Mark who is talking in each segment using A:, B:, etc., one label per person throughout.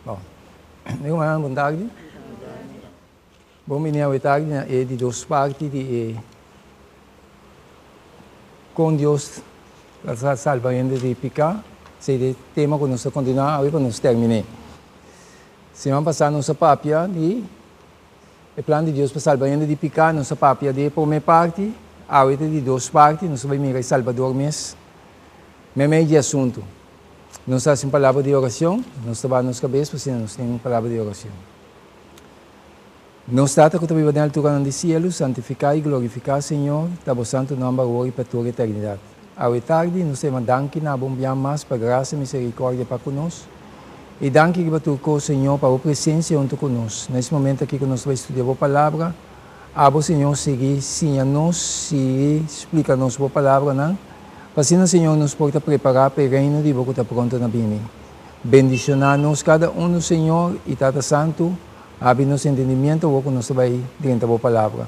A: Bom, boa tarde. Bom dia, boa tarde. É de duas partes de com Deus, a salvação de picar. Seria tema que nós continuar hoje para nós terminar. Semana passada nossa papia de o plano de Deus para salvação de picar, nossa papia de primeira parte, hoje de duas partes, nós vamos mirar Salvador mês. Meio de assunto. Nós temos uma palavra de oração, nós trabalhamos na cabeça, porque nós temos uma palavra de oração. Nós estamos com a na altura do céu, santificar e glorificar, Senhor, o santo nome agora e para toda a eternidade. À tarde, nós temos danke na bom mais para graça e misericórdia para conosco. E danke para tu, Senhor, para a presença junto conosco. Nesse momento aqui que nós vamos estudar a palavra, o Senhor seguir, ensina-nos, seguir, explica-nos a palavra, não? Assim, Senhor, nos pode preparar para o reino de Deus que está pronto na Bíblia. Bendicionar-nos cada um, Senhor, e Tata Santo, abre-nos entendimento o que nós vai dentro da palavra.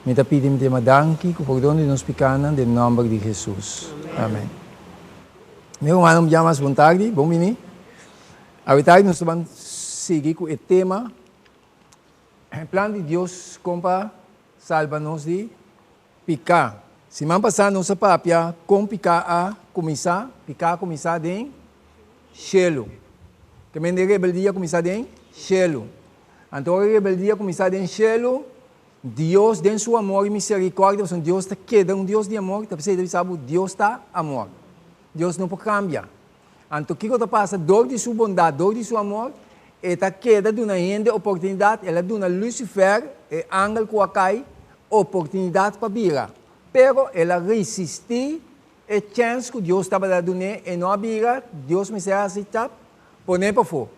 A: Me pedimos de danke, que o perdão de nos pecados, em nome de Jesus. Amém. Meu irmão, já mais boa tarde, bom dia. A tarde nós vamos seguir com o tema, o plano de Deus para salvar-nos de pecar. Semana passada, nossa papia, com picar a começar em Shelo. Também a rebeldia começar em Shelo. Então, a rebeldia começar em Shelo, Deus, em seu amor e misericórdia, Deus está queda, Deus de amor, você sabe, Deus está amor. Deus não pode cambiar. Então, o que passa? Dor de sua bondade, dor de seu amor, está queda de uma oportunidade, ela dá Lucifer, e ángel que cai, oportunidade para virar. Pero ela resistiu a chance que Deus estava dando e não abrir, Deus me será aceitar, poner para fora.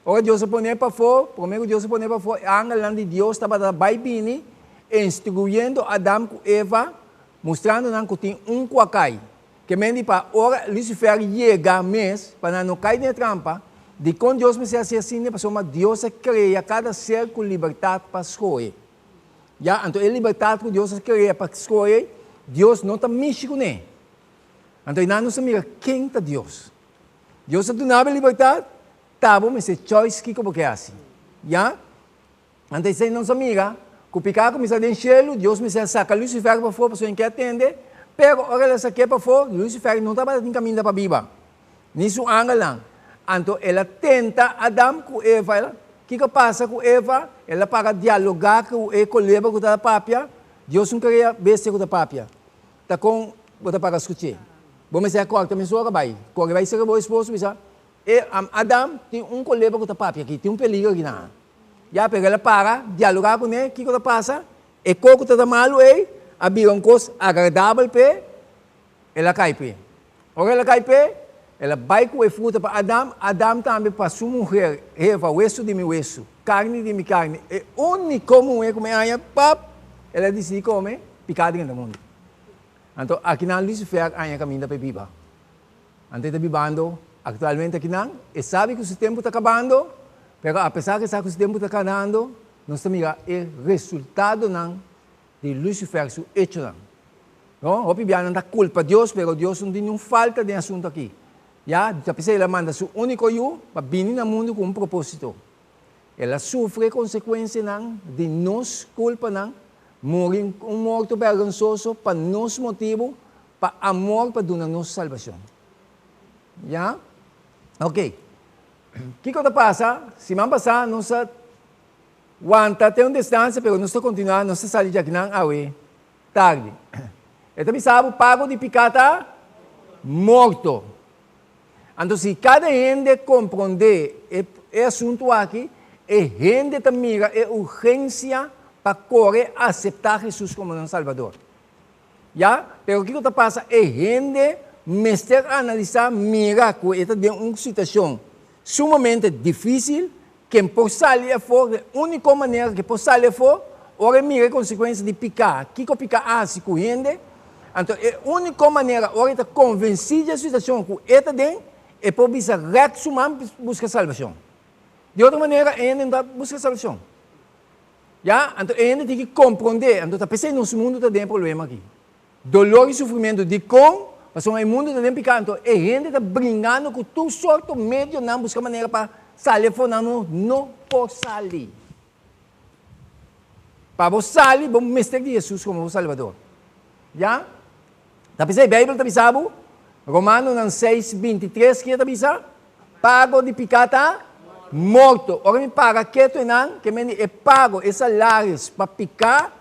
A: Ora Deus poner para fora, primeiro Deus poner para fora, a ángel de Deus estava dando baibini, instruindo Adão e Eva, mostrando que tem que cai. Que mende para ora Lucifer chega mesmo, para não cair na trampa, de quando Deus me será assim, para Deus cria cada ser com liberdade para escolher. Já, então a liberdade que Deus cria para escolher, Deus não está mexendo com ele. Então, não se mira quem está Deus. Deus está dando a liberdade, tá bom, mas é choice que você assim. Já? Então, se não se mira, que o pecado começa a encher, Deus me saca Lucifer para fora, para você que atende, pero, ora ela saque para fora, Lucifer não estava em caminho para a Bíblia. Nisso, ángel lá. Então, ela tenta Adão com Eva, o que passa com Eva? Ela para dialogar com o colega com a papia, Deus não queria ver com a papia. Está com o para escutar. Vamos dizer, corta, mas o vai. Corre vai ser o esposo, e Adão tem colega com a papia aqui, tem perigo aqui na. Já pega ela para dialogar com ele, o que passa? E coco está malo, abrir coisa agradável para ela cai para. Ora ela cai para, ela vai com a fruta para Adão, Adão também para sua mulher, Eva, osso de meu osso, carne de minha carne. E único mulher como é, ela decide comer, picado dentro do mundo. Então, aqui não Lucifer há caminho para a Bíblia. Então, está vivendo, atualmente aqui não, e sabe que o tempo está acabando, mas apesar de saber que o tempo está acabando, nós estamos o resultado não, de Lucifer, seu hecho não. Não, o Bíblia não dá culpa a Deus, mas Deus não tem nenhuma falta de assunto aqui. Já, apesar ela manda seu único eu para vir no mundo com propósito. Ela sofre consequências não, de nos culpa não, morrer morto vergonzoso para nos motivo, para amor, para dar nossa salvação. Já? Ok. O que passa? Semana passada, nós aguanta, tem uma distância, mas nós continuamos, nós saímos aqui na aue, tarde. E também sabe, o pago de picata, morto. Então, se cada gente compreender o assunto aqui, a gente também é urgência para correr a aceitar Jesus como nosso Salvador. Já? Pero o que passa? A gente, mestre analisar, mira que esta é uma situação sumamente difícil, que pode sair fora, a única maneira que pode sair fora, ora mira a consequência de picar. O que picar se correndo? Então, a única maneira, ora está convencida da situação que esta tem, é por bisa reto humano buscar salvação. De outra maneira, ainda não busca salvação. Já? Então, ainda tem que compreender. Então, pensei no mundo tem problema aqui. Dolor e sofrimento de com, mas o mundo tem pecado. Então, ainda está brincando com todo sorte meio não busca maneira para sali fonano no por sali. Para você salir, vamos mostrar de Jesus como o Salvador. Já? Tapi sa Bible tabi sabo? Romano ng 6:23 kita tabi sa? Pago de picata morto. Ora mi paga keto nan que me é pago é salários para picar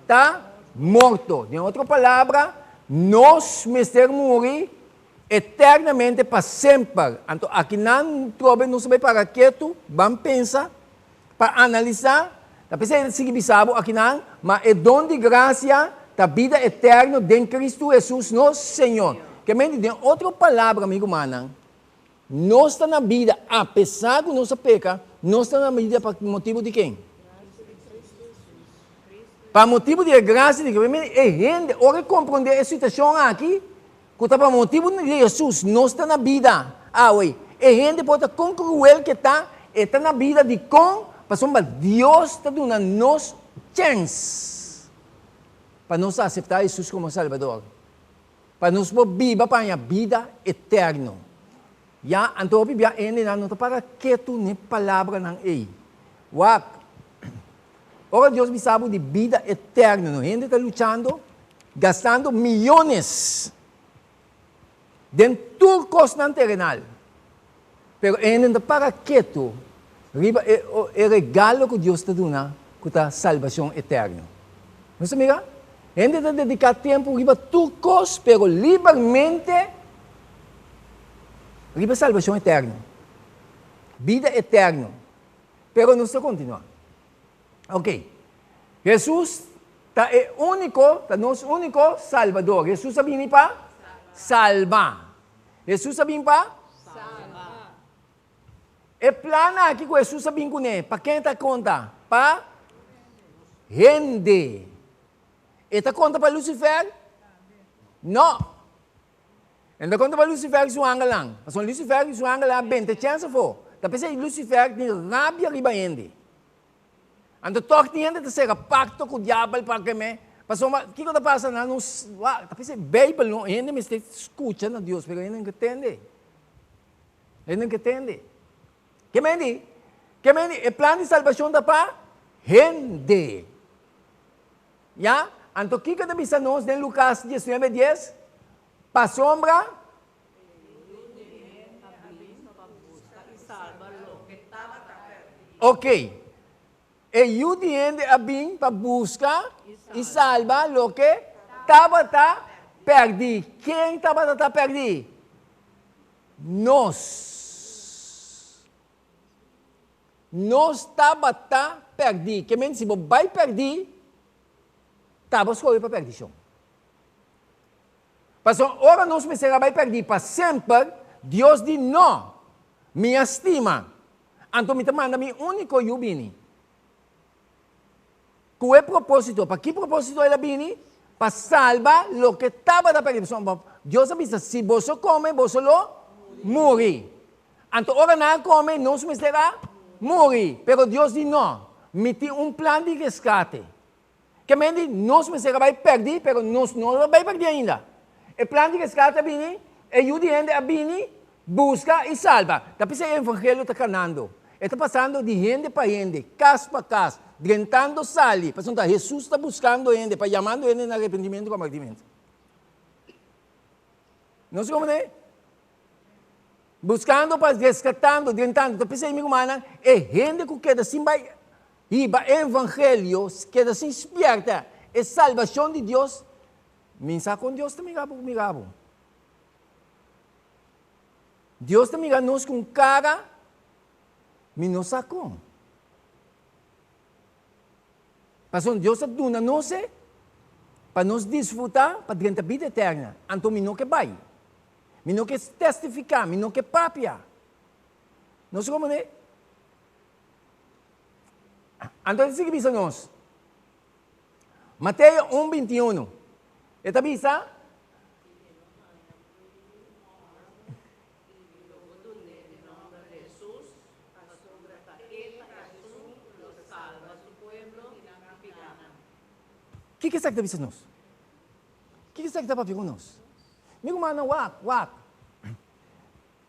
A: tá morto. Em outra palavra, nós mister morrer eternamente para sempre. Então, aqui não trobe não sabe para quieto, vamos pensar, para analisar, tapi sa sige bisabo aqui não, mas é dom de graça da vida eterna em Cristo Jesus, nosso Senhor. Que me diz outra palavra, amigo manang, nós está na vida, apesar de nossa peca, nós está na vida por motivo de quem? Para motivo de graça de Deus. É gente, ora compreender a situação aqui, que para motivo de Jesus, nós está na vida. Oi, é gente pode com cruel que está na vida de com, para Deus está dando nos chance para nós aceitar Jesus como Salvador. Para nós viver para a vida eterna. Ya, então Bíblia ainda não está para que tu nem palavra não é. Wak. Ora Deus me sabe de vida eterna, não? Ainda está lutando, gastando milhões de turcos na terrenal. Pero ainda não para que tu riba é regalo que Deus está dando, que a salvação eterna. Não se amiga? Ainda está dedicar tempo riba turcos, pero livremente riba salvação eterna. Vida eterna. Pero não se continua. Ok. Jesus é único, nosso único Salvador. Jesus sabe para salvar. Jesus sabe para salvar. E plana aqui que Jesus sabe para quem está conta? Para gente. Está conta para Lucifer? Não. Está conta para Lucifer que suanga lang. Mas Lucifer que suanga lang, 20 chance for. Tapi sa Lucifer tem rabia riba hindi. Ando toque niente de ser pacto com o diabo para que me. Pasó, o que está passando? Tapi sa Bible não, ainda me está escutando a Deus, pero ainda não entende. Ainda não entende. Que me diz? Que me diz? O plano de salvação da para gente. Ya? Anto o que está bisa nós em Lucas 19:10? Pa sombra. Ok. E yudiende abing para buscar e salva lo que estava perdido. Quem estava perdido? Nós. Nós estava perdido. Que menos se você vai perder, estava escolhido para perdição. Mas ora nós me será vai perder para sempre. Deus diz não. Me estima. Então me manda mi único yubini. Qual é o propósito? ¿Para qué propósito ele vini? Para salvar lo que estaba da perdición. Dios avisa, si vos come, vos lo morir. Entonces, ahora nada come, no se me será morir. Pero Dios dice, no, metí un plan de rescate. Que me dice, no se me será vai perder, pero no lo vai perder ainda. El plan de rescate vini, ayuda a vini, busca y salva. Tapi el evangelio está canando. Está passando de gente para gente, casa para casa, tentando sair. Então, Jesus está buscando gente, para chamando gente no arrependimento e convertimento. Não sei como é? Buscando, para resgatando, tentando. Então, pensa em mim, humana, é gente que queda assim, vai, e o evangelho, queda assim, esperta. É salvação de Deus. Mensa com Deus também, amigável. Deus também nos com cara, me nos sacou. Pastor, Deus aduna nós para nos desfrutar para dentro da vida eterna. Então, me não que vai. Me não que testificar, me não que papia. Não sei como é. Então, siga bisa nós. Mateus 1:21. Esta bisa? O que está aqui nós? O que está aqui para nós? Meu irmão, wak.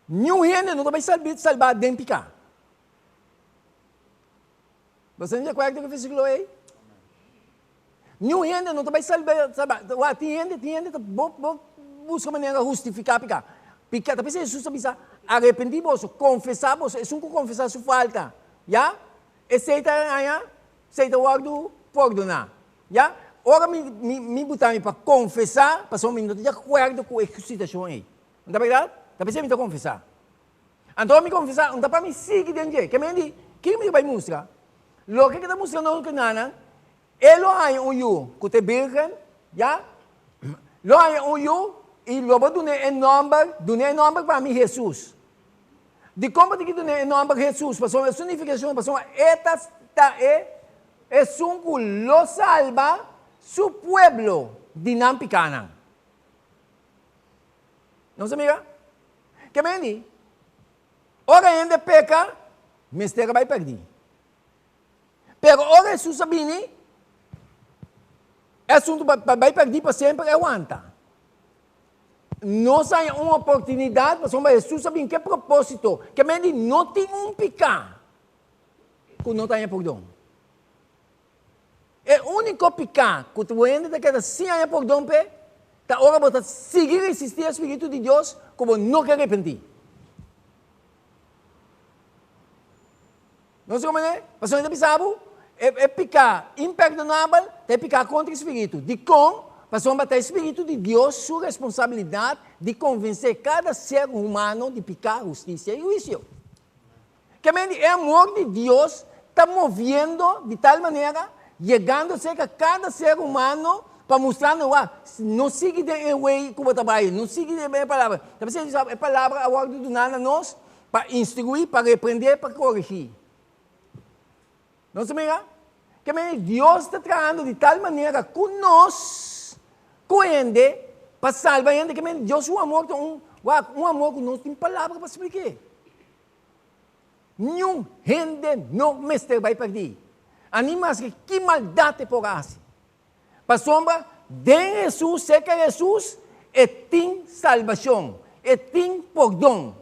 A: Nenhum gente não vai salvar dentro de cá. Você não acorda com o versículo aí? Nenhum gente não vai salvar, tem gente, busca maneira de justificar, porque talvez Jesus avisa, arrepentir-vos, confessar-vos, é um confessar sua falta, já? Aceita o acordo, perdonar, já? Ora, me botar para confessar, para só me não ter acordo com a situação aí, não é verdade? Talvez eu me confessar. Então, me confessar, não dá para me seguir dentro, que me vai mostrar? Lo que está mostrando que nana, ele hay un yu, que te virgen, ya, lo hay un yu, y luego dune el nombre para mí Jesús. De cómo te quito el nombre Jesús, pasó la significación, pasó esta es un que lo salva su pueblo de Nampicana. ¿No se mira? ¿Qué me dice? Ahora en de peca, mister va a perder. Pero ahora Jesús sabine, é assunto vai perder para sempre, aguanta. Nós temos uma oportunidade, mas Jesus sabe em que propósito, que não tem pecado que não tenha perdão. É o único pecado que tu ainda quer sim há perdão, tá hora você seguir resistir ao Espírito de Deus como não quer arrepender. Não sei como é? Mas ainda pensava, é pecado imperdonável, é pecado contra o Espírito. De como, passou a ter o Espírito de Deus, sua responsabilidade de convencer cada ser humano de pecar, justiça e juízo. Que o amor de Deus está movendo de tal maneira, chegando a cada ser humano, para mostrar, não siga o way como trabalha, não siga a palavra. Talvez a palavra, a ordem do nada nós, para instruir, para repreender, para corrigir. Não se mira? Que Deus está tratando de tal maneira com nós, com ele, para salvar ele, que Deus é um amor que não tem palavra para explicar. Nenhum gente não mestre vai perder. Animas que maldade por assim. Para sombra, de Jesus, sei que Jesus é tem salvação, é tem perdão.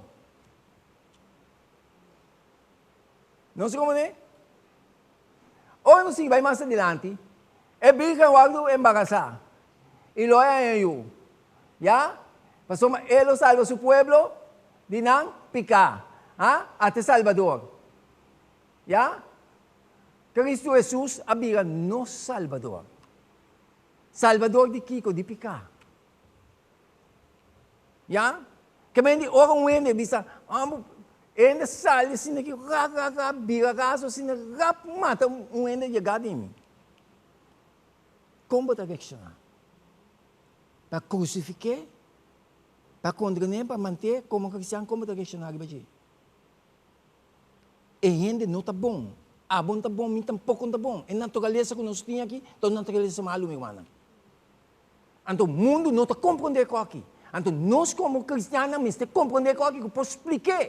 A: Não sei como é? Ou não sei, vai mais adiante, é virgem o embarazada. E lo é eu. Já? Para sombra, ele salva seu povo de não pecar. Até Salvador. Já? Cristo Jesus abira no Salvador. Salvador de Kiko, de pecar. Já? Que me ora ende bisa, ende sale sina que bira caso sina mata ende chegado em mim. Como está reaccionar? Para crucificar? Para condenar, para manter como cristão, como está reaccionar? E ainda não está bom. Bom está bom, mas tampouco está bom. É natureza que nós temos aqui, então natureza malo, meu irmão. Então, o mundo não está compreendendo com aqui. Então, nós como cristianos, temos que compreender com aqui, que eu posso explicar.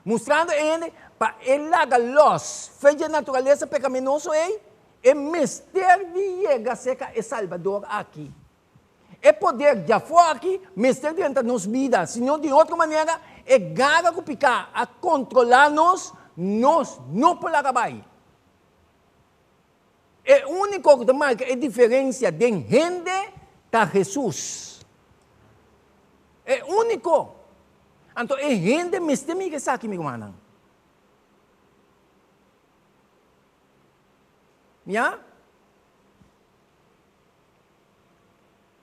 A: Mostrando a ele, para ele largar los, fez a natureza pecaminosa, é mistério de chegar a ser Salvador aqui. É poder já fora aqui, mistério dentro das nossas vidas. Senão, de outra maneira, é gara com picar, a controlar-nos, nós não podemos acabar. É o único que marca a diferença de gente da Jesus. É único. Então, é gente mesmo que está aqui, meu irmão. Já?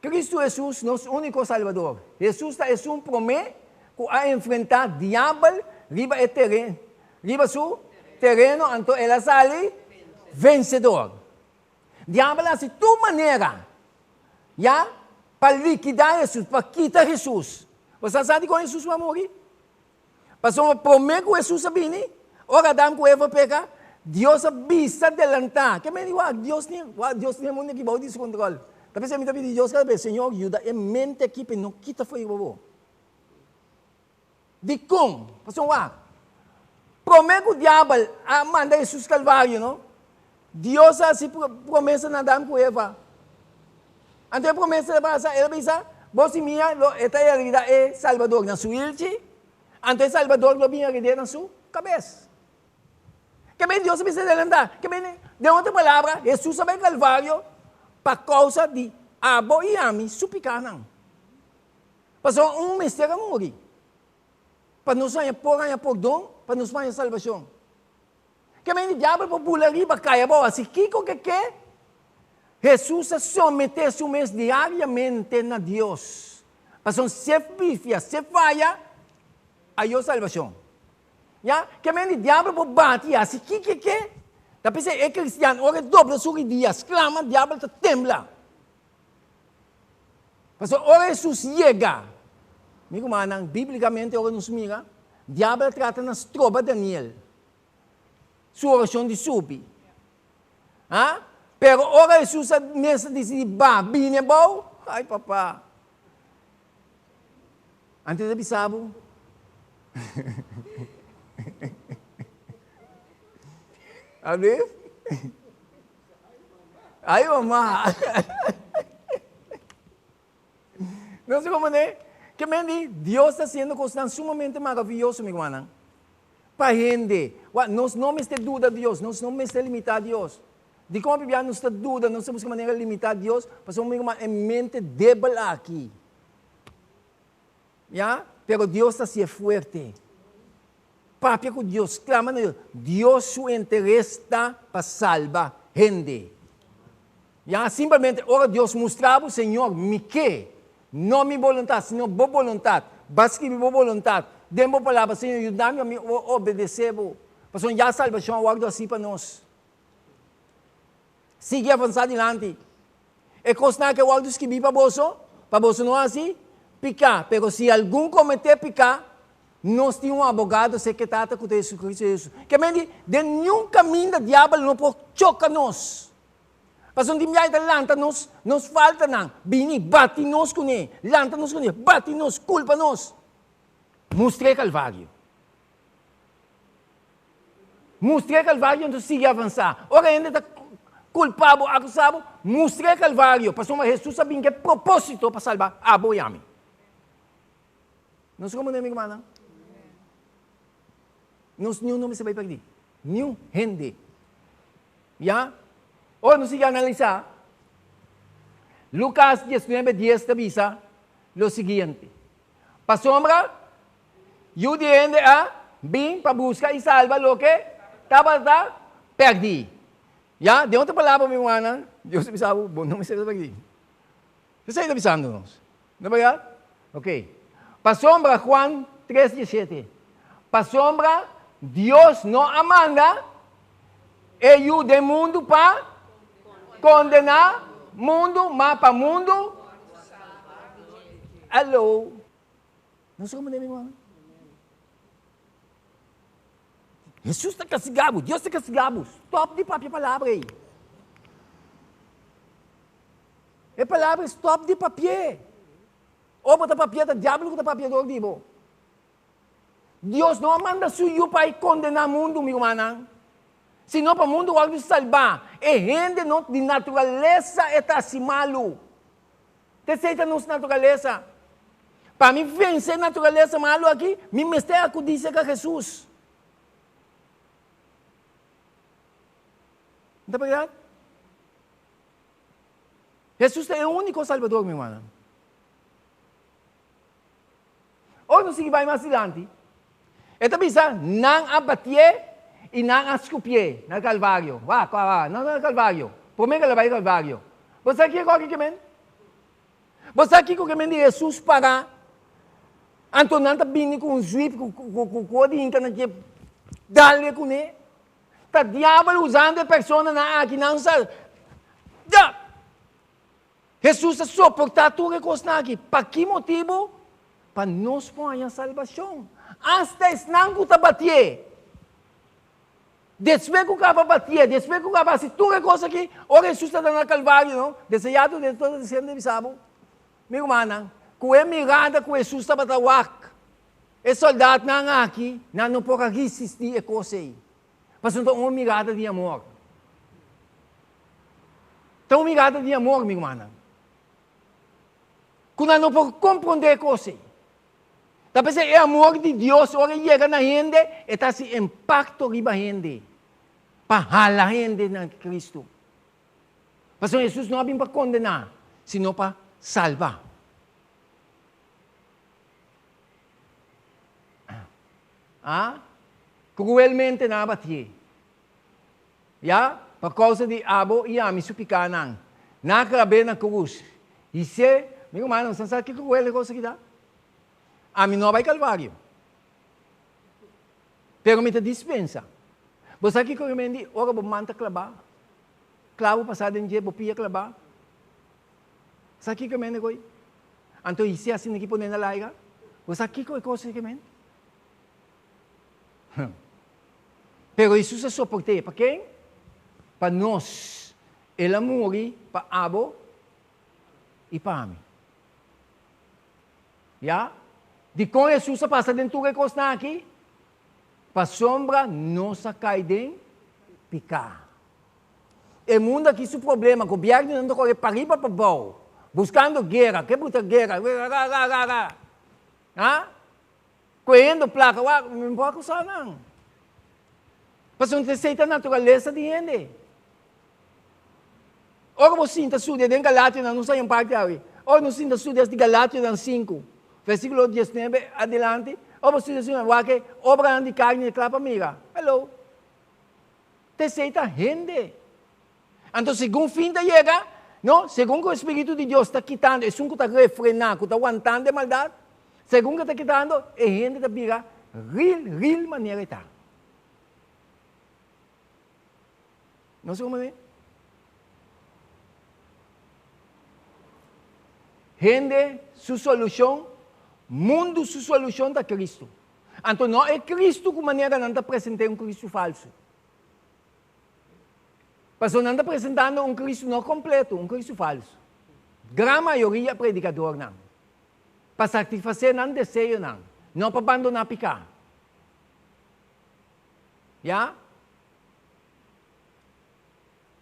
A: Cristo Jesus, nosso único Salvador. Jesus é um promessa que a enfrentar o diabo, riba é terreno. Riba su terreno, então ela sai vencedor. Diabo assim, de maneira, já, para liquidar Jesus, para quitar Jesus. Você sabe como Jesus vai morrer? Passou uma promessa que Jesus sabia, ora Adão com Eva peca, Deus avisa adelantar. Que me diz, Deus tem muito que vai descontrole. Talvez você me diga, Deus quer ver, Senhor, ajuda, é mente aqui, para não quitar foi o de como? Passou promete o diabo a mandar Jesus Calvário, não? Deus assim promessa na Adão com Eva. Então a promessa ela pensa, você minha, esta realidade é Salvador na sua ilha, então Salvador lo vinha na sua cabeça.
B: Que bem Deus me se adelantar. Que bem, de outra palavra, Jesus sabe Calvário por causa de abo e ami supicanan. Passou mistério a morrer. Para nos ganhar perdão, para nos ganhar salvação. Que bem o diabo popularia para cair boa. Assim, que Jesus se somete-se diariamente a Deus. Passou se pifia, se falha, aí a salvação. Ya, que bem o diabo bate assim, que? Tapi é cristiano, ora dobra sobre dias, clama, o diabo está tembla. Passou, ora Jesus chega. Amigo manang, biblicamente, ora nos mira, o diabo trata nas tropas de Daniel. Sua oração de subi. Ah? Pero ora Jesus nessa disse, bine bom? Ai, papá. Antes de bisabo. Abre? Ai, mamá. Não sei como é. Que mendi, Deus está sendo constante, sumamente maravilhoso, meu irmão. Para gente, nós não me dúvida de Deus, nós não me limitar a Deus. De como a Bíblia nos está dúvida, não sabemos que maneira limitar a Deus, porque meu irmão é mente débil aqui. Ya? Pero Deus está sendo forte. Papi com Deus, clama a Deus. Deus seu interesse está para salvar gente. Ya? Simplesmente, ora Deus mostrava, Senhor, me que? Não minha vontade, senão boa vontade. Basta minha vontade. Dê-me a palavra, Senhor, ajuda-me a me obedecer. Porque já a salvação aguarda assim para nós. Siga avançar adiante. É coisa que eu aguardo escrever para você não é assim, picar. Mas se algum cometer picar, nós temos um advogado secretário com Jesus Cristo. Que me de nenhum caminho do diabo não pode chocar nós. Mas onde me lanta nos falta não. Bini, bate nos com ele. Lanta nos com ele. Bate nos, culpa nos. Mostrei Calvário. Mostrei Calvário, então siga avançar. Ora ainda está culpado, acusado. Mostrei Calvário. Passou uma Jesus sabia que é propósito para salvar a Boiami. Não sei como é, amigo, mano. Nenhum nome se vai perder. Nenhum gente. Já? Ou não se analisar. Lucas 19:10 te avisa lo seguinte. Pa sombra, eu diende a vim para buscar e salvar lo que estava perdi. Já? De outra palavra, meu irmão, Deus me sabe, não me serve perdi. Você está avisando-nos. Não é verdade? Ok. Pa sombra, Juan 3:17. Pa sombra, Deus não amanda e o de mundo para condenar mundo, mas para mundo. Hello. Não sei como é, meu irmão. Jesus está castigado, Deus está castigado. Stop de papel palavra aí. É palavra stop de papel. Ou botar papel da diabo, botar papel do vivo. Deus não manda suyo para condenar o mundo, meu irmão. Senão para o mundo vai salvar. E gente não, de natureza está assim malo. Te aceita nossa natureza. Para mim vencer a natureza malo aqui, me mestre a dizer que Jesus. Não é verdade? Jesus é o único salvador, meu irmão. Ou não se vai mais adiante. Ito bisa, nang abatie e nang askupie na Calvário. Não é Calvário. Por mim, ela vai Calvário. Você aqui é que men? Você aqui que men de Jesus para Antonanta bini com um juiz, com o de internet, dá-lhe com ele. Tá diabo usando a pessoa aqui, não sabe. Jesus suportar tudo que está aqui. Para que motivo? Para nós pôr a salvação. Hasta não que está batia. Después que o cara batia, después que o cara se tudo coisa aqui, ora Jesus está dando Calvário, não? Desejado de todo o sempre sabe. Meu irmão, com a mirada que Jesus está batawak, e soldado não aqui, não pode resistir a coisa aí. Mas então uma mirada de amor. Então uma mirada de amor, meu irmão. Quando não pode compreender a coisa aí. Tapos é amor de Deus, ora chega na gente, está se impacto riba gente. para a gente na Cristo. Pastor Jesus não vem para condenar, sino para salvar. Cruelmente na batia. Por causa de abo e ami supikanan. Nakrabe na cruz. E se, meu irmão, não sabe que cruel é coisa que dá? Ami não vai calvário. Pero me te dispensa. Você aqui que eu mendi, ora vou manta clavar. Clavo passado em dia, vou pia clavar. Sabe que eu mendi coi? Anto isi assim aqui poner na laiga. Você aqui que coisa que mendi? Pero Jesus se soportei para quem? Para nós. Ele morreu para abo e para mim. De com Jesus passa dentro do que costa aqui, para sombra não se cai dentro, picar. O mundo aqui é o problema, o governo não corre para riba para baixo, buscando guerra, que puta guerra, correndo placa, não importa o que não. Porque não aceita a natureza de gente. Ora você sinta estudia em Galátia, não sei em parte aí. Ora não sinta estudia de Galátia 5, versículo 19 adelante. Ora você diz que obra de carne de clapa amiga. Hello. Te aceita gente. Então, segundo fim da chega, não? Segundo o Espírito de Deus está quitando, é um que está refrenando, que está aguantando a maldade. Segundo que está quitando, é gente que está real maneira de estar. Não sei como é. Gente, sua solução, mundo, sua solução da Cristo. Então, não é Cristo que maneira não está apresentando um Cristo falso. Mas não está apresentando um Cristo não completo, um Cristo falso. Grande maioria predicador não. Para satisfazer não desejo não. Não para abandonar picar.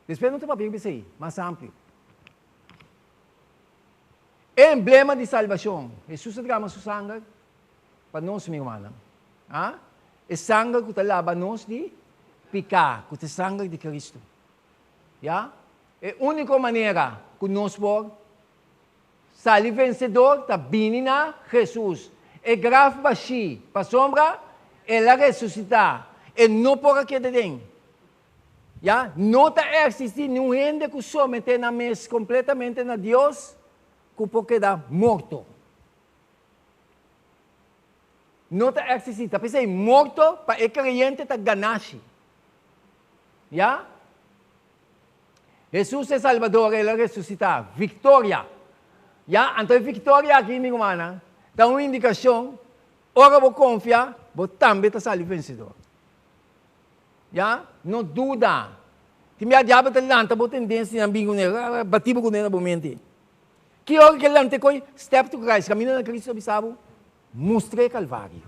B: Depois não tem para ver isso aí, mais amplo. Emblema de salvação. Jesus derrama seu sangue para nós, meu irmão. É sangue que lava nós de picar, que é sangue de Cristo. É a única maneira que nós podemos sair vencedor está vindo na Jesus. É grave baixo, para sombra, ela ressuscitar. E não pode quedar dentro. Não está existindo nenhum gente que somete na mesa completamente na Deus, que pode quedar morto. Não está existindo. Está pensando morto para o crente está ganhasse. Jesus é Salvador, Ele ressuscita. Vitória. Então, vitória aqui, minha irmã, dá uma indicação. Ora, vou confiar, vou também estar saindo vencedor. Não duda. Se me adiaba está lanta, vou tendência de bingo nele, batibo com ele na mente. Que hora que lanta coi, step to Christ, caminho na Cristo, bisabo, mostrei Calvário.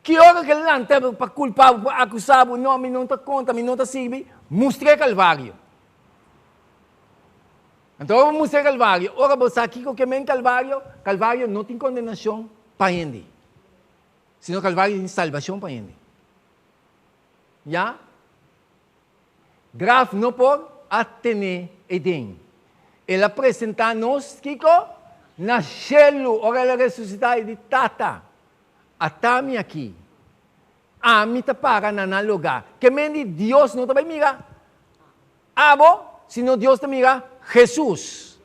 B: Que hora que lanta para culpar, para acusar, não, me não está conta, me não está sirve, mostrei Calvário. Então, eu mostrei Calvário. Ora, você aqui com que men Calvário, Calvário não tem condenação para ele. Sino Calvário tem salvação para ele. Grave não pode atener Eden. Ele apresenta-nos, Kiko, na cielo, ora ele ressuscitar e de tata. Atami aqui. Ami ta para na lugar. Que mendi Deus não também mira. Abo, sino Deus te mira Jesus.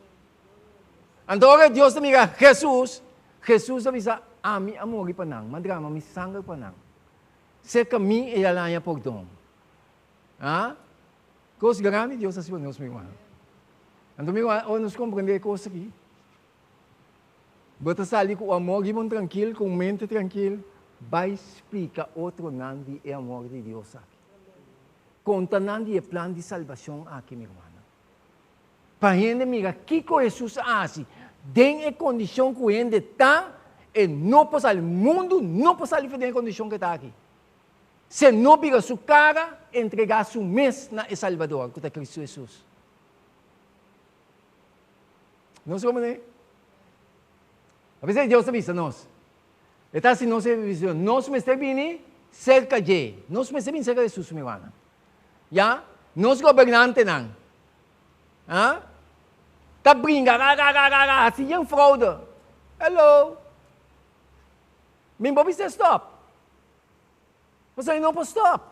B: Então, ora Deus te mira Jesus. Jesus avisa, ami amor pa nang, madrama, mi sangue pa nang. Se kami ilalaya por dom. Coisa grande Deus assim nos meu irmão. Então, meu irmão, nos compreender coisa aqui. Bota sali com o amor, gimon tranquilo, com mente tranquilo, vai explicar outro nandi é amor de Deus aqui. Conta nandi é plano de salvação aqui, meu irmão. Para gente, mira, que Jesus assim, tem a condição que a gente está, e não pode sair, o mundo não pode sair da condição que está aqui. Se não pega sua cara, entregar seu mês na Salvador, que é Cristo Jesus. Não sei como é. A vezes Deus avisa nós. Está assim, nós visão. Nós me está vindo cerca de. Nós me está vindo cerca de Jesus, meu irmão. Ya? Nos gobernantes nan. Ha? Ta brinca, assim yung fraude. Hello? Min pode ser stop. Você não pode stop.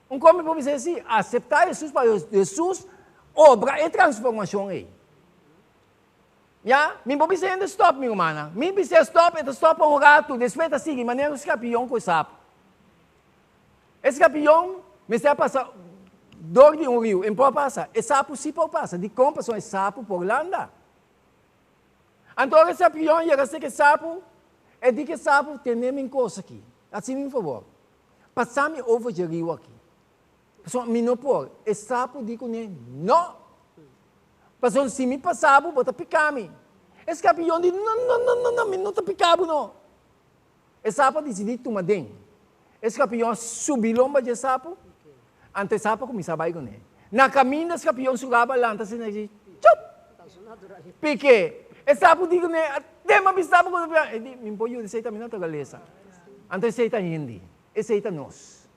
B: Como pode ser assim? Aceitar Jesus para Jesus, obra e transformação aí. Ya? Min pode ser stop, minha irmã. Min pode ser stop, e stop um rato, depois tá seguindo, maneira o escapião com o sapo. Esse escapião, me está passando, dor de um rio, em pode passar. E sapo se pode passar, de como passou esse sapo por Holanda. Então, esse escapião, ia ser que sapo, é de que sapo tem nem coisa aqui. Assim, por favor. Passar-me over de rio aqui. Pessoal, me não pode. Esse sapo diz que não. Pessoal, se me passar, bota picar-me. Esse escapião diz, não, me não está picado, não. Esse sapo decidiu tomar dentro. Esse escapião subiu lomba de sapo, antes sapo começar a baixar com ele. Na caminho, esse escapião sugava lá, antes ele diz, tchup! Pique. Esse sapo diz, até me sapo com ele. Ele diz, me põe de seita, me não está galeza. Antes seita hindi. Esse seita nós.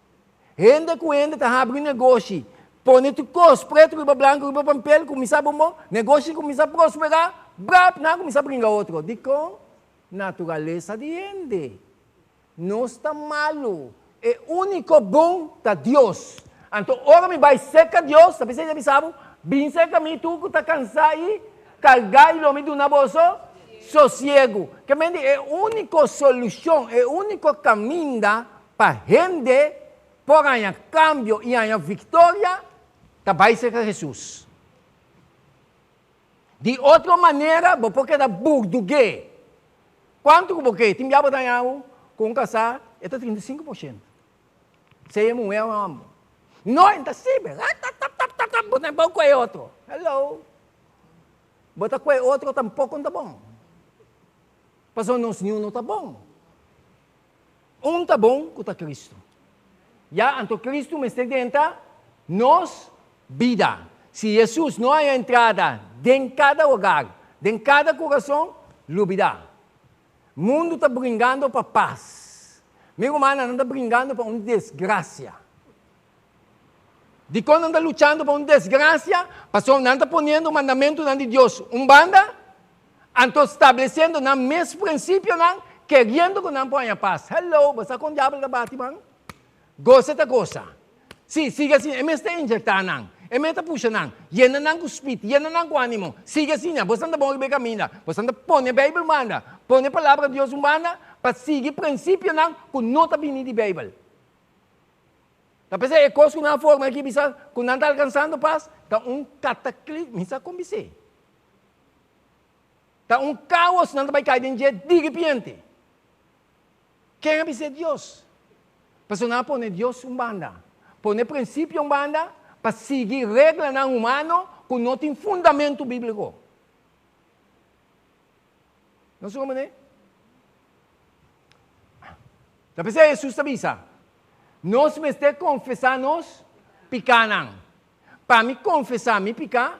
B: Gente com gente está abrindo negócio. Põe tu cos, preto, riba branco, riba papel, começar a bom, negócio começar a prosperar, brap, não começar a brincar outro. Diz com natureza de gente. Não está malo. É único bom da Deus. Então, ora me vai seca Deus, sabe se ele sabe? Bem seca me tu que está cansado e carregar e lomito na bolsa, sossego. Que é a única solução, é o único caminho para a gente por ganhar cambio e ganhar vitória, vai ser Jesus. De outra maneira, porque da português, quanto que porque tem que ganhar com casar, é 35%. Se é mulher, eu amo. Não, então sim, botar pouco é outro. Hello. Botar com outro tampouco não está bom. Passou nos nenhum não está bom. Um está bom, que está Cristo. Já, então Cristo me está dentro, nós, vida. Se Jesus não há entrada em cada hogar, em cada coração, dúvida. O mundo está brincando para paz. Meu irmão não está brincando para uma desgraça. De quando anda lutando para uma desgraça, pastor não está ponendo o mandamento de Deus. Banda, então estabelecendo no mesmo princípio, querendo que não ponha paz. Hello, você com o diabo da Batman? Gosta da coisa. Sim, siga assim, é mesmo injetar não. É mesmo puxa não. Llena não com espírito, llena não com ânimo. Siga assim, você anda bom e caminha. Você anda põe a Bíblia, manda. Põe a palavra de Deus, manda, para seguir princípio não, com nota bem de Bíblia. Tá pensando, é coisa que não forma aqui, quando não está alcançando paz, está cataclismo, isso é como você. Está caos, não vai cair de repente. Quem é Deus? Para não pôr Deus banda. Pôr princípio banda, para seguir regra não humano, que não tem fundamento bíblico. Não sei como é? Tá pensando, Jesus avisa. Nós me está confessar, nós picanam. Para me confessar, me picar,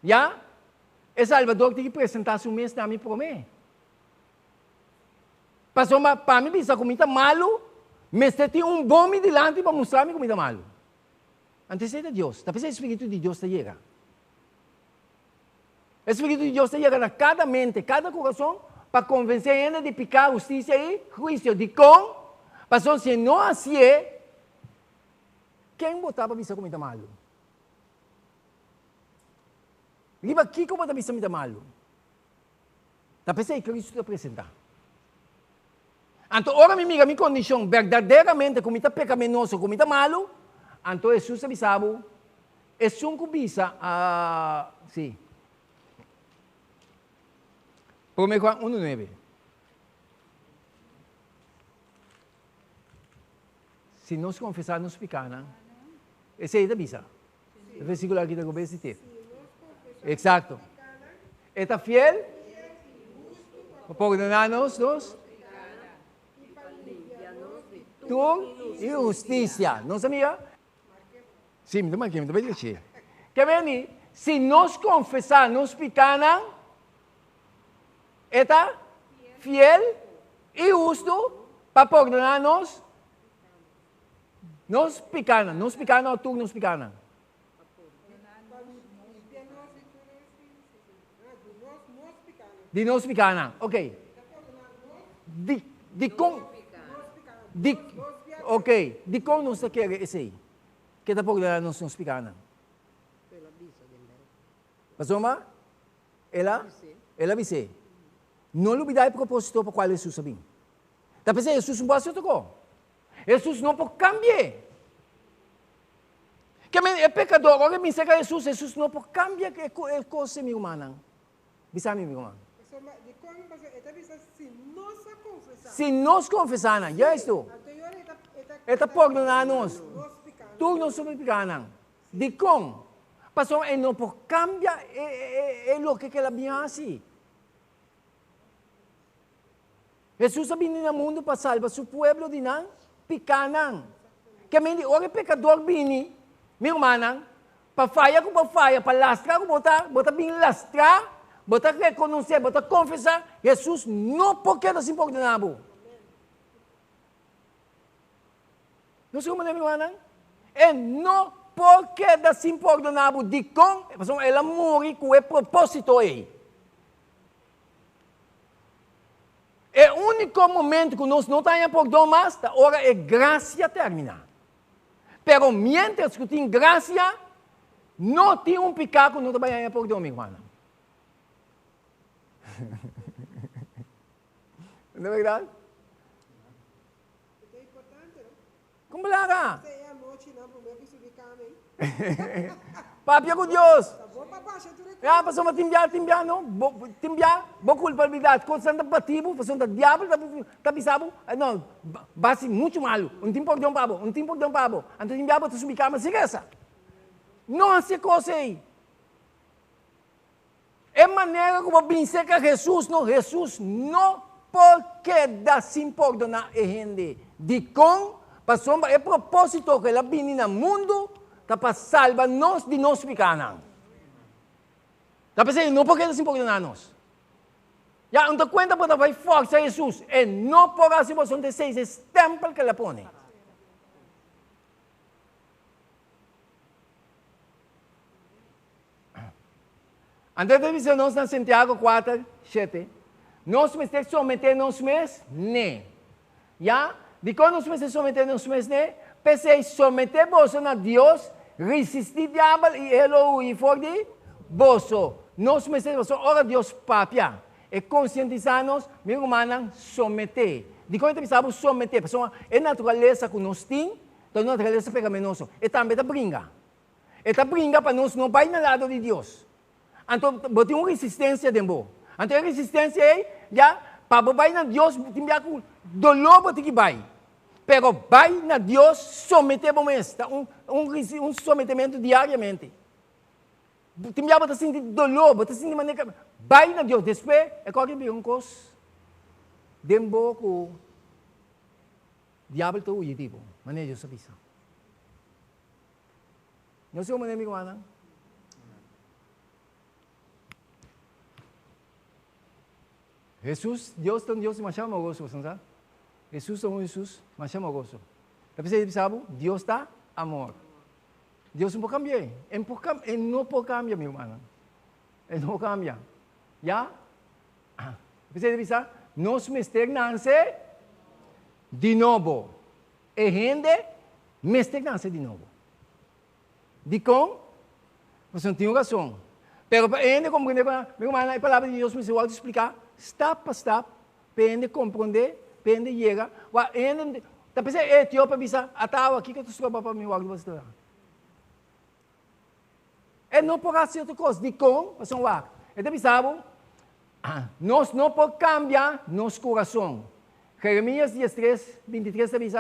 B: já? É Salvador que tem que apresentar-se um mês na minha promessa. Para mim, bisa comida malo, mas tem bom me delante para mostrar-me comida malo. Antes de Deus, talvez o Espírito de Deus te chega. O Espírito de Deus te chega na cada mente, cada coração, para convencer ele de picar justiça e juízo. De com, pastor, se não assim é, quem botar para bisa comida malo? Riba aqui como está bisa comida malo? Talvez é Cristo te apresentar. Então, ora, minha condição, verdadeiramente, comida pecaminoso, comida malo, então Jesus avisava, é um que visa, sim. Promete Juan 1:9. Se nós confessar, nos pecar, esse aí avisa. O versículo aqui da obedece. Exato. Está fiel? Para ordenar-nos, e justiça. Não sabia? Sim, me dá aqui. Que vem, se nós confessar, nos pecar, está fiel e justo para perdonar-nos Nos picana o tú nos picana. Di nos picana, ok. Di com, ok, di com nos quer esse. Que tá por lá nos picana. Pastor Ma? Ela disse. Não olvidar o propósito para qual Jesus sabia. Tá pensando, Jesus não pode tocou. Jesus não pode cambiar. Que é pecador, agora me segue Jesus não pode cambiar a coisa humana. Bisa mi irmão. Se nós confessarmos, já estou. Está por nós. Tu não somos pecados. De como? Pastor, não pode cambiar o que ela vinha assim. Jesus vino no mundo para salvar seu povo de não pecar. Que o pecador vini, meu irmão, para falhar, para lastrar, bota bem lastrar, bota reconhecer, bota confessar, Jesus não pode dar assim por nada. Não sei como é, meu irmão? E não pode dar assim por nada, de como, ela morre com o propósito aí. É o único momento que nós não temos perdão mais, a hora é graça termina. Pero mientras que tem graça, não tem pecado que não tem perdão, meu irmão. Não é verdade? Como lá? Papi com Deus. Ah, pastor, mas timbiar, não? Timbiar, boa culpabilidade. Quando você está batido, você está diabo, está pisado. Não, base muito malo. Um tempo de pabo. Então, timbiar, você subir cama, se essa. Não há essa coisa aí. É maneira como vencer que Jesus não pode dar sem perdonar a gente. De com, pastor, é propósito que ela vem no mundo, para salvar nós de nós pecados. Está pensando, não pode assim perdonar-nos. Já, então conta para vai força Jesus. E não por assim você ter seis estampas que ela põe. Antes de dizer nós na Santiago 4, 7, nós temos que someter-nos mesmos, né? Já, de quando nós temos que someter-nos mesmos, né? Pensei, someter-vos a Deus, resistir o diabo e ele o for de vós. Nós precisamos, ora Deus papia, e conscientizar-nos, meu irmão, someter. De quando precisamos someter, pessoal, é natureza que nós temos, então natureza pecaminosa. E também está brinca. Está brinca para nós não vai no lado de Deus. Então, botar uma resistência de boa. Então, a resistência é, já, para vai na Deus, tem com dolor para que vai. Pero vai na Deus, someter para um sometimento diariamente. Tem que sentir dolor, você sentir maneira. Vai na Deus, depois é qualquer coisa. Dembo que o diabo está o tipo, maneira de saber. Não sei como é meu irmão. Jesus, Deus é um Deus mais amoroso, você sabe? Jesus é um Jesus mais amoroso. Você sabe, Deus está amor. Deus não pode cambiar. Ele não pode cambiar, meu irmão. Ele não pode cambiar. Já? Você deve saber, nós nasce de novo. E gente nasce de novo. De como? Você não tem razão. Pero para ele compreender, meu irmão, a palavra de Deus me vai explicar, step por step, para ele compreender, para ele chegar. Está pensando, Etiópia, bisa, atawa, aqui que tu estou para mim, o que você está. Ele não pode fazer outra coisa. De como? Você não vai. Então, sabe, nós não podemos cambiar nosso coração. Jeremias 13, 23, diz,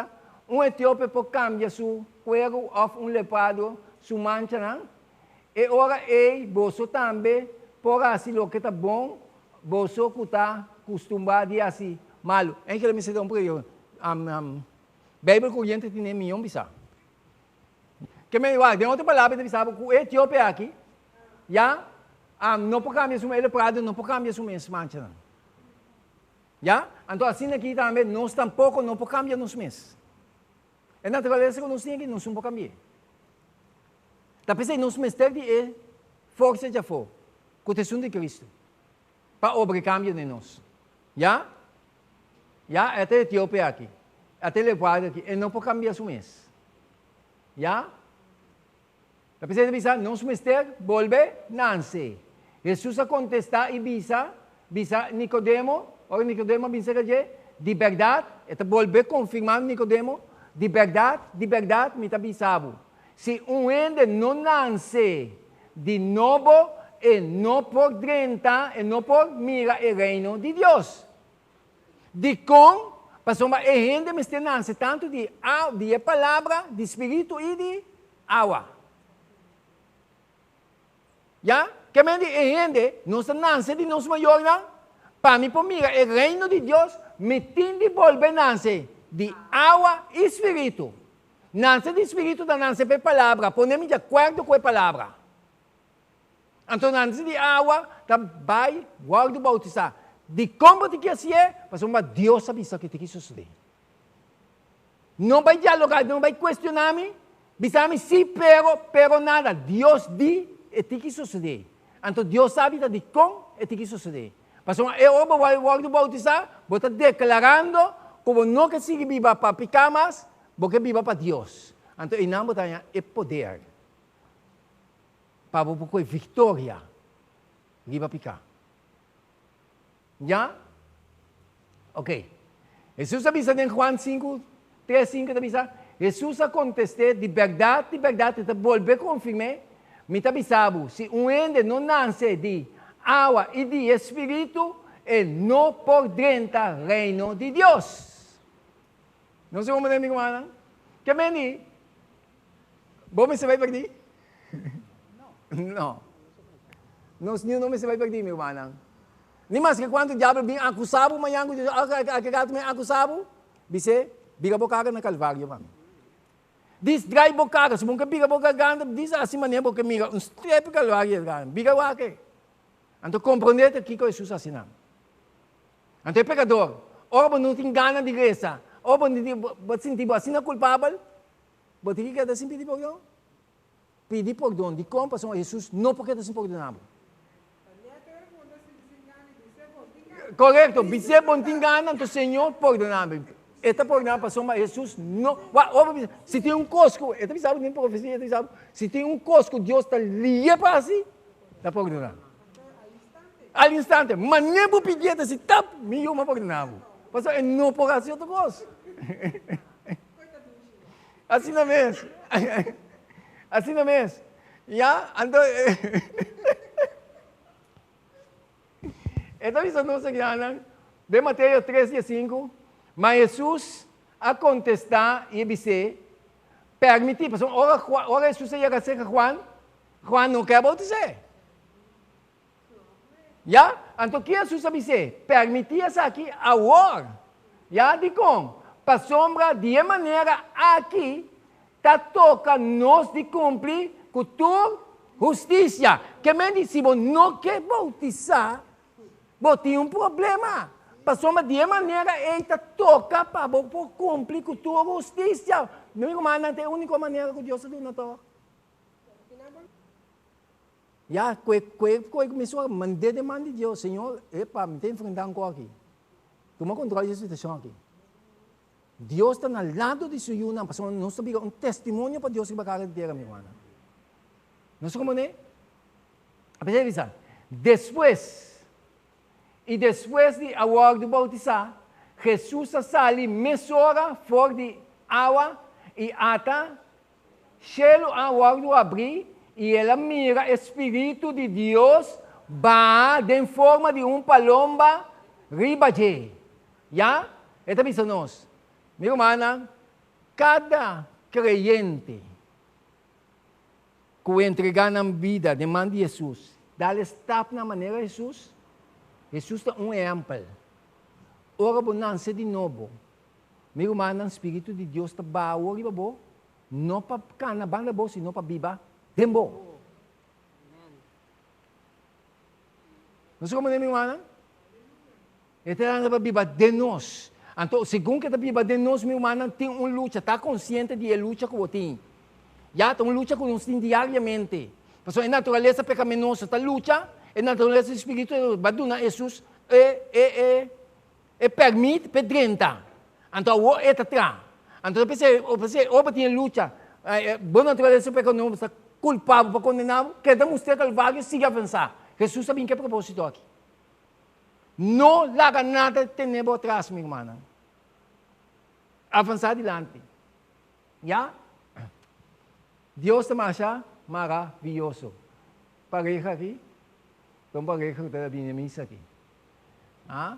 B: Etiópio pode cambiar seu cuero ou leopardo, sua mancha, não? E agora, você também pode fazer o que está bom, você que está acostumado a assim, malo. É que ele me disse um pouco, Bíblia corrente tem milhão, bisa. Que me diga, de outra palavra, ele sabe que o Etiópia aqui, já, não pode cambiar seu leopardo, não pode cambiar sua mancha, não. Já? Então, assim aqui também, nós tampouco não podemos cambiar nos meses. A natureza que nós temos, nós não podemos cambiar. Talvez nós mistério é força de fogo, proteção de Cristo, para obra cambio de nós. Já? Já? Até Etiópia aqui, até Leguardo aqui, ele não pode cambiar seu mês. Já? Talvez ele diz, nós mistério, volve, nasce. Jesus a contestar e bisa Nicodemo, ou Nicodemo bisa que de verdade, eta volve confirmar Nicodemo, de verdade, me está bisabo. Se ende não nasce de novo, e não pode entrar, e não pode mirar o reino de Deus. De com, passou uma ende me está nasce tanto de palavra, de espírito e de água. Já? Que me ende, não se nasce de nós maior, não? Para mim, por mirar o reino de Deus, me tem de volver nasce de água e espírito. Nasce de espírito da nasce de palavra, ponemos de acordo com a palavra. Então, nasce de água, vai, guarda bautizar. De como te quer ser, mas uma Deus sabe isso que te quer suceder. Não vai dialogar, não vai questionar-me, bisa-me sim, pero nada. Deus diz e te quer suceder. Então, Deus sabe de como e te quer suceder. Mas eu vou guarda bautizar, vou estar declarando como não que siga viva para picar mais, porque viva para Deus. Então, em nome da é poder. Para porque vitória, viva picar. Já? Ok. Jesus avisa em Juan 5, 3, 5, avisa, Jesus a contestou de verdade, te volver a confirmar, me avisava, se ende não nasce de água e de espírito, ele não pode entrar no reino de Deus. Não sei como é, meu irmão. Que meni? Bom, você vai perder? Não. Não me se vai perder, meu irmão. Nem mais que quando o diabo vem acusado, amanhã, aquele me acusado, dice, biga bocaga na Calvário, mano. Diz, drai bocaga, se nunca biga bocaga, diz assim maneira, porque miga, step Calvário, biga wake. Então, compreender que Jesus assinam. Então, é pecador. Ora, não tem gana de graça. Ora, você sentir assim culpável. Você tem que dar assim pedir perdão. Pedir perdão de compaixão a Jesus, não porque está sem perdonado. Correto, você não tem gana, então, Senhor, perdonado. Esta perdonado passou a Jesus, não. Se tem cosco, esta sabe nem profecia, sabe? Se tem cosco, Deus está livre para si, está perdonado. Al instante, mas nem por pedir esse tap, me uma perdonado. Porque ele não pode fazer outra coisa. Assim não é mesmo. Assim não é mesmo. Já? Então, isso não se engana. De Mateus 13, 5, mas Jesus a contestar e disse, permitir, ora Jesus ia dizer a Juan não quer bautizar. Já? Então, o que Jesus disse? Permitia isso aqui agora. Já? De como? Para sombra, de maneira aqui, está toca nós de cumprir cultura, justiça. Que me diz, se você não quer bautizar, você tem problema. Para sombra, de maneira, ele toca para cumprir cultura, justiça. Não é a única maneira que Deus não toca. Já, começou a mandar demanda de Deus, Senhor, epa, me tem enfrentado com aqui. Toma controle dessa situação aqui. Deus está ao lado de sua yuna, para não saber um testemunho para Deus que vai carregar terra, meu irmão. Não sei como é? Apesar depois de agora de bautizar, Jesus sale mesora fora de água e ata, cheio agora de abrir, e ela mira o Espírito de Deus va em forma de palomba ribaje. Já? Esta vez nós. Minha irmã, cada creyente que entregar na vida demanda de Jesus, dá-lhe step na maneira de Jesus. Jesus é exemplo. Ora, você nasce de novo. Minha irmã, o Espírito de Deus está baú, não para canabar, sino para viver. Tempo. Não sei como é, minha irmã? Esta é a Bíblia de nós. Então, segundo que está viva de nós, meu irmão, tem uma luta, está consciente de a luta que tem. Já, tem uma luta que nós temos diariamente. Porque a natureza pecaminosa está luta, a natureza espiritual, baduna Jesus, permite pedrenta. Então, o é atrás. Então, eu pensei, tem luta, boa natureza pecaminosa, culpável para condenar, que demonstra que o Calvário siga avançar. Jesus sabe que é propósito aqui. Não larga nada de tenebro atrás, minha irmã. Avançar adiante. Já? Deus também acha maravilhoso. Pareja aqui. Então, pareja que está vindo missa aqui. Ah?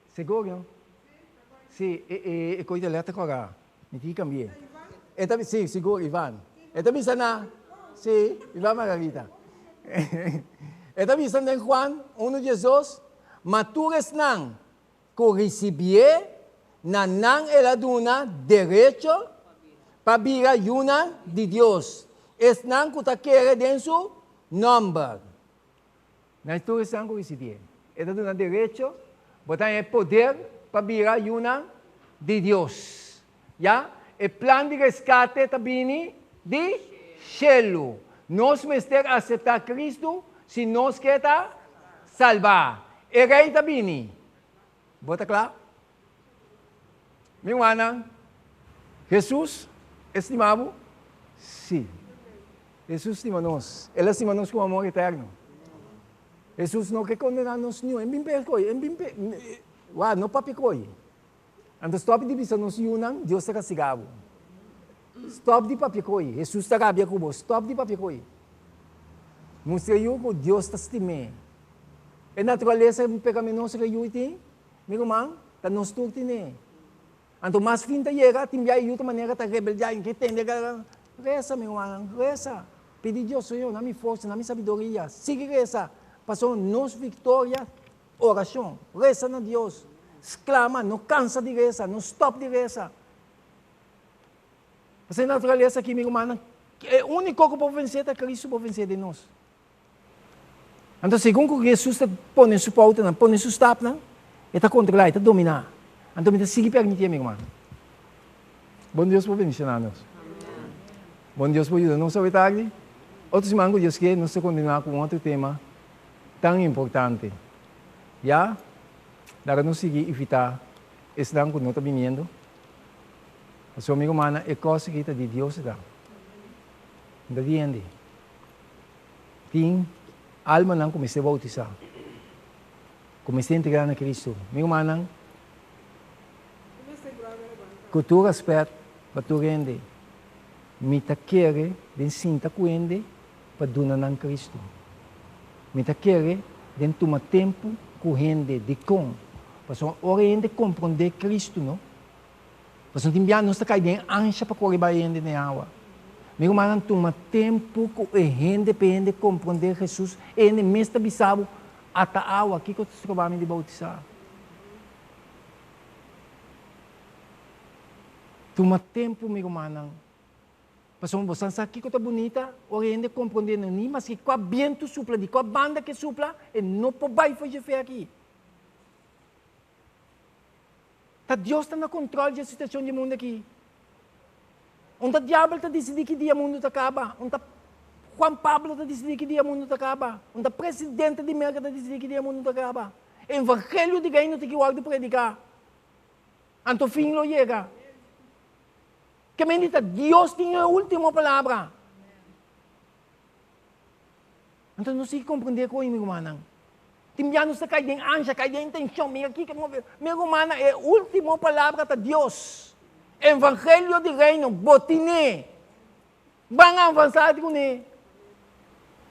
B: Seguro? Sim, e coisa leta agora. Me diga também. Sim, seguro, Ivan. Também sana. Sim, Ivan Margarita. Também sana em Juan 1:16. Matures nang ko recibir na nang eladuna derecho para yuna de Dios. Es nang kutakere den su number. Matures nang ko recibir. Eladuna derecho, botar é poder para yuna de Dios. Ya? O plan de resgate também de cielo. Nós mester aceitar Cristo se nós queremos salvar. E rei também. Bota claro? Meu irmão, Jesus estimava? Sim. Jesus estima nós. Ele estima nós com amor eterno. Jesus não quer condenar nós nenhum. Não papicoi. Então, stop de pensar nos yunang, Deus está castigado. Stop de papicoi. Jesus está rabia com você. Stop de papicoi. Mostra eu que Deus está estimando. A natureza pecaminosa que eu tenho, meu irmão, está nos tudo tem. Então, mais fim da chega, tem já outra maneira de rebeldear, que tem de reza, meu irmão, reza. Pedir Deus, Senhor, na minha força, na minha sabedoria, siga reza. Passou nos vitória, oração, reza na Deus. Exclama, não cansa de reza, não stop de reza. Essa natureza aqui, meu irmão, é o único que pode vencer, é Cristo pode vencer de nós. Então, segundo Jesus põe sua pauta, põe sua stop, ele está controlando, está dominando. Então, ele sigue permitindo, meu irmão. Bom Deus por bendicionar-nos. Bom Deus por ajudar-nos a tarde. Outros irmãos, Deus quer nos continuar com outro tema tão importante. Já? Para nos seguir e evitar esse dano que não está vindo. A sua amiga humana é coisa que está de Deus. Não entende? Tem alma não comecei a bautizar. Comecei a integrar na Cristo. Meu irmão, cultura aspecto para tu rende. Me ta querer den sinta cuende para donar na Cristo. Me ta querer den toma tempo correndo de com. Para ora ainda compreender Cristo, não? Para não timbiar nós está caindo ancha para correr baiende na água. Meu irmão, toma tempo que a gente pode compreender Jesus. E ele mesmo bisabo até a água que eu estou trabalhando de bautizar. Toma tempo, meu irmão. Para você sabe que está bonita, a gente compreender nem, mas que com a vento supla, com a banda que supla, e não pode fazer aqui. Deus está no controle da situação do mundo aqui. Onde o diabo está decidindo que dia o mundo acaba. Onde Juan Pablo está decidindo que dia o mundo acaba. Onde o presidente de América está decidindo que dia o mundo acaba. O evangelho de reino tem que igual de predicar. Anto fim lo chega. Que medita, Deus tem a última palavra. Então não se compreender com isso, meu irmão. Timbiano está caindo em anja, caindo em intenção. Meu irmão, é a última palavra de Deus. Evangelho de reino, botine. Vão avançar com ele.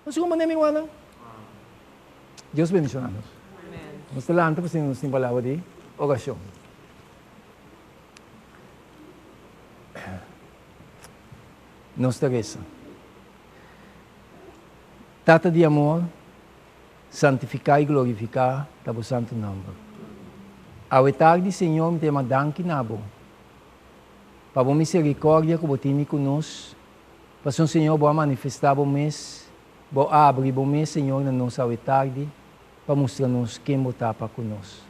B: Não sei como é, meu irmão. Deus bendicionados. Nós estamos para ser nos palavras de oração. Nossa Teresa. Tata de amor, santificar e glorificar o santo nome. Ao tarde, Senhor, me tem uma danke nabo. Para a misericórdia que você tem conosco, para o Senhor, vou manifestar o mês, vou abrir o mês, Senhor, na nossa tarde,
A: para mostrar-nos quem está para conosco.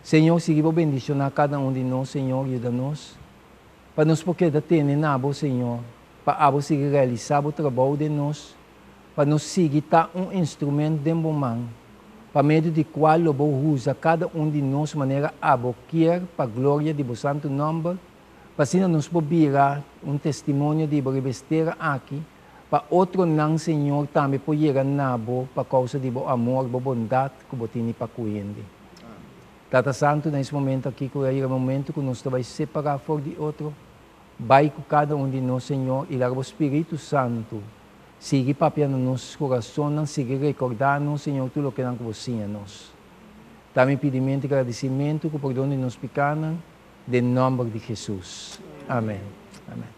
A: Senhor, seguimos bendicionar cada um de nós, Senhor, ajuda-nos, para nos poder ter nabo, Senhor, para conseguir realizar o trabalho de nós, para nos seguir um instrumento de bom mão, para meio de qual o Senhor usa cada um de nós de maneira quer para a glória de Seu santo nome, para assim nos virar testemunho de revestir aqui, para outro não, Senhor, também poder nabo, por causa de amor, bondade que você tem para cuidar. Tata Santo, nesse momento aqui, que é o momento que nós vamos separar fora de outro, vai com cada um de nós, Senhor, e lá o Espírito Santo siga papiando no nosso coração, siga recordando, Senhor, tudo o que nós gostamos. Também pedimento e agradecimento por onde nos pecaram, em nome de Jesus. Amém. Amém.